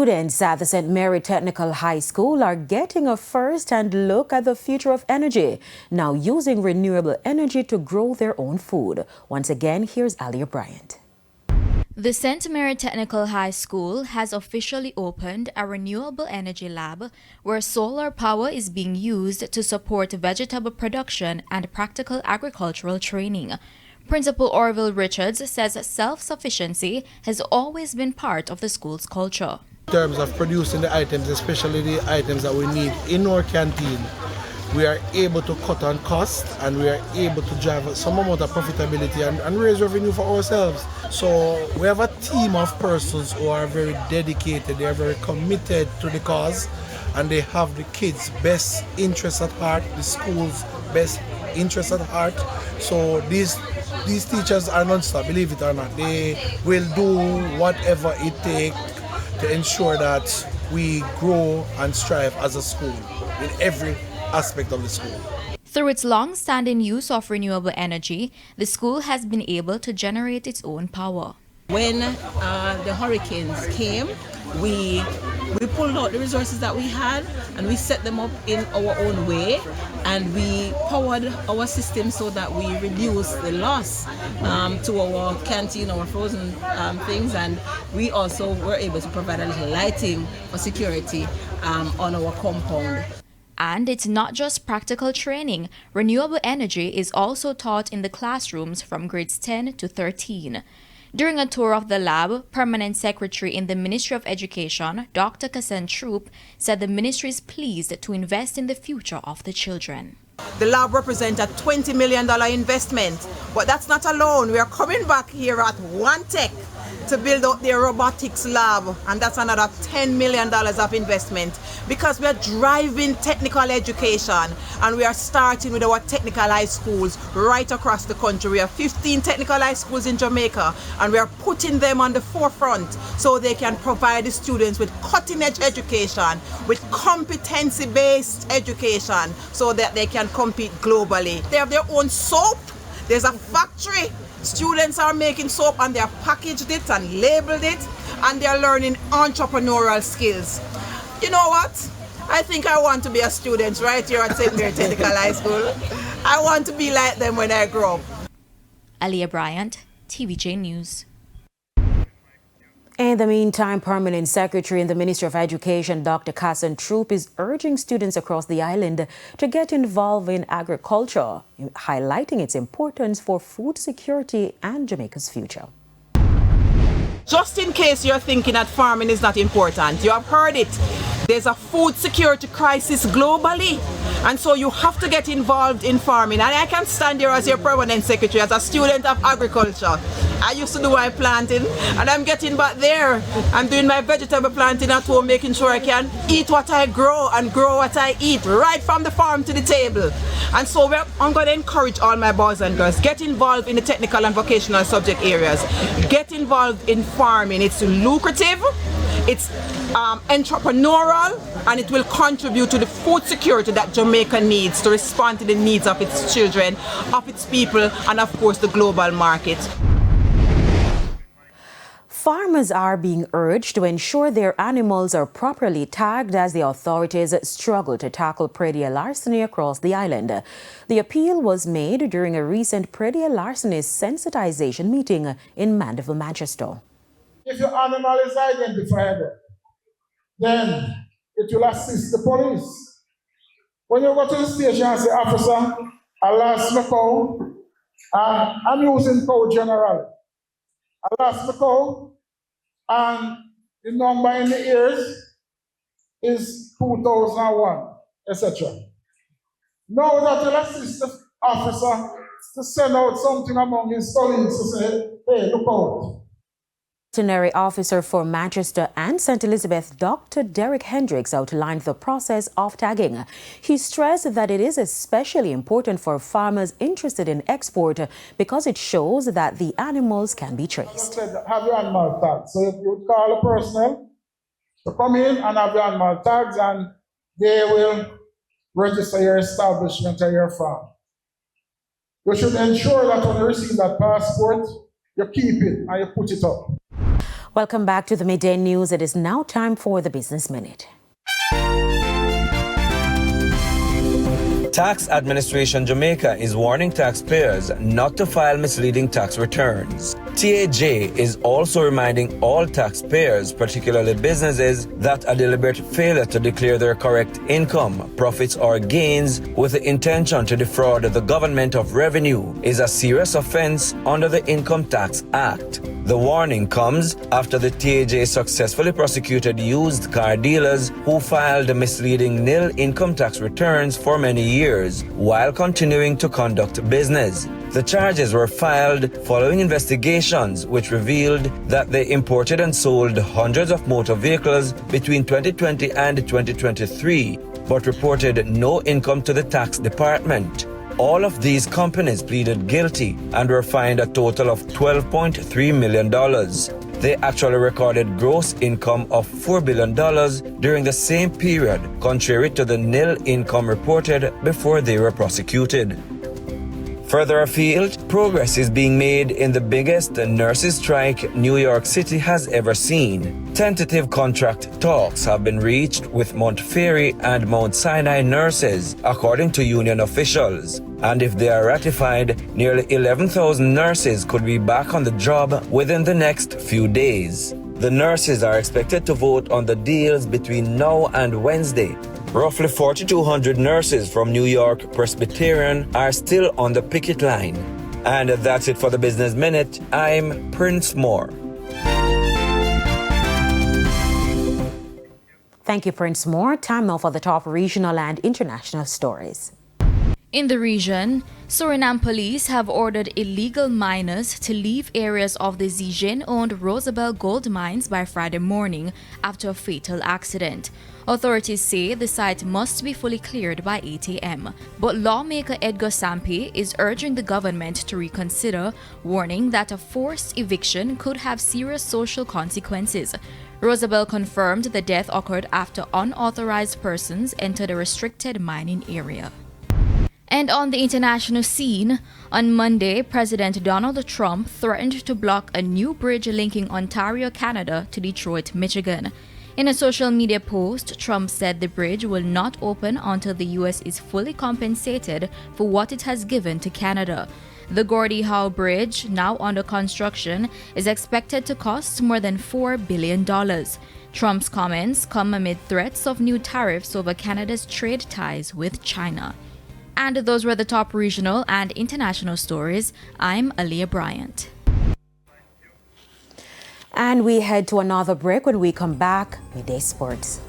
Students at the St. Mary Technical High School are getting a first-hand look at the future of energy, now using renewable energy to grow their own food. Once again, here's Alia Bryant. The St. Mary Technical High School has officially opened a renewable energy lab where solar power is being used to support vegetable production and practical agricultural training. Principal Orville Richards says self-sufficiency has always been part of the school's culture. In terms of producing the items, especially the items that we need in our canteen, we are able to cut on costs and we are able to drive some amount of profitability and raise revenue for ourselves. So we have a team of persons who are very dedicated, they are very committed to the cause, and they have the kids' best interests at heart, the school's best interests at heart. So these teachers are non-stop, believe it or not. They will do whatever it takes to ensure that we grow and strive as a school in every aspect of the school. Through its long-standing use of renewable energy, the school has been able to generate its own power. When the hurricanes came, we pulled out the resources that we had and we set them up in our own way, and we powered our system so that we reduce the loss to our canteen, our frozen things, and we also were able to provide a little lighting for security on our compound. And it's not just practical training. Renewable energy is also taught in the classrooms from grades 10 to 13. During a tour of the lab, Permanent Secretary in the Ministry of Education, Dr. Kasen Troop, said the ministry is pleased to invest in the future of the children. The lab represents a $20 million investment, but that's not alone. We are coming back here at One Tech to build up their robotics lab, and that's another $10 million of investment, because we are driving technical education and we are starting with our technical high schools right across the country. We have 15 technical high schools in Jamaica, and we are putting them on the forefront so they can provide the students with cutting-edge education, with competency-based education, so that they can compete globally. They have their own soap. There's a factory. Students are making soap and they have packaged it and labeled it, and they're learning entrepreneurial skills. You know what? I think I want to be a student right here at St. Mary Technical High School. I want to be like them when I grow up. Alia Bryant, TVJ News. In the meantime, Permanent Secretary in the Ministry of Education, Dr. Kasen Troop, is urging students across the island to get involved in agriculture, highlighting its importance for food security and Jamaica's future. Just in case you're thinking that farming is not important, you have heard it. There's a food security crisis globally, and so you have to get involved in farming. And I can stand here as your permanent secretary, as a student of agriculture. I used to do my planting, and I'm getting back there. I'm doing my vegetable planting at home, making sure I can eat what I grow and grow what I eat, right from the farm to the table. And so I'm going to encourage all my boys and girls, get involved in the technical and vocational subject areas. Get involved in farming. It's lucrative, it's entrepreneurial, and it will contribute to the food security that Jamaica needs to respond to the needs of its children, of its people, and of course the global market. Farmers are being urged to ensure their animals are properly tagged as the authorities struggle to tackle predial larceny across the island. The appeal was made during a recent predial larceny sensitization meeting in Mandeville, Manchester. If your animal is identified, then it will assist the police. When you go to the station and say, officer, I lost my cow, I'm using cow general. I lost my cow, and the number in the ears is 2001, etc. Now that will assist the officer to send out something among his colleagues to say, hey, look out. Veterinary Officer for Manchester and St. Elizabeth, Dr. Derek Hendricks, outlined the process of tagging. He stressed that it is especially important for farmers interested in export because it shows that the animals can be traced. Have your animal tagged. So you call the personnel to come in and have your animal tags, and they will register your establishment or your farm. You should ensure that when you receive that passport, you keep it and you put it up. Welcome back to the Midday News. It is now time for the Business Minute. Tax Administration Jamaica is warning taxpayers not to file misleading tax returns. TAJ is also reminding all taxpayers, particularly businesses, that a deliberate failure to declare their correct income, profits, or gains with the intention to defraud the government of revenue is a serious offense under the Income Tax Act. The warning comes after the TAJ successfully prosecuted used car dealers who filed misleading nil income tax returns for many years while continuing to conduct business. The charges were filed following investigations which revealed that they imported and sold hundreds of motor vehicles between 2020 and 2023, but reported no income to the tax department. All of these companies pleaded guilty and were fined a total of $12.3 million. They actually recorded gross income of $4 billion during the same period, contrary to the nil income reported before they were prosecuted. Further afield, progress is being made in the biggest nurses' strike New York City has ever seen. Tentative contract talks have been reached with Montefiore and Mount Sinai nurses, according to union officials. And if they are ratified, nearly 11,000 nurses could be back on the job within the next few days. The nurses are expected to vote on the deals between now and Wednesday. Roughly 4,200 nurses from New York Presbyterian are still on the picket line. And that's it for the Business Minute. I'm Prince Moore. Thank you, Prince Moore. Time now for the top regional and international stories. In the region, Suriname police have ordered illegal miners to leave areas of the Zijin-owned Rosabelle gold mines by Friday morning after a fatal accident. Authorities say the site must be fully cleared by 8 a.m. But lawmaker Edgar Sampe is urging the government to reconsider, warning that a forced eviction could have serious social consequences. Rosabelle confirmed the death occurred after unauthorized persons entered a restricted mining area. And on the international scene, on Monday, President Donald Trump threatened to block a new bridge linking Ontario, Canada to Detroit, Michigan. In a social media post, Trump said the bridge will not open until the U.S. is fully compensated for what it has given to Canada. The Gordie Howe Bridge, now under construction, is expected to cost more than $4 billion. Trump's comments come amid threats of new tariffs over Canada's trade ties with China. And those were the top regional and international stories. I'm Aaliyah Bryant. And we head to another break. When we come back, Midday Sports.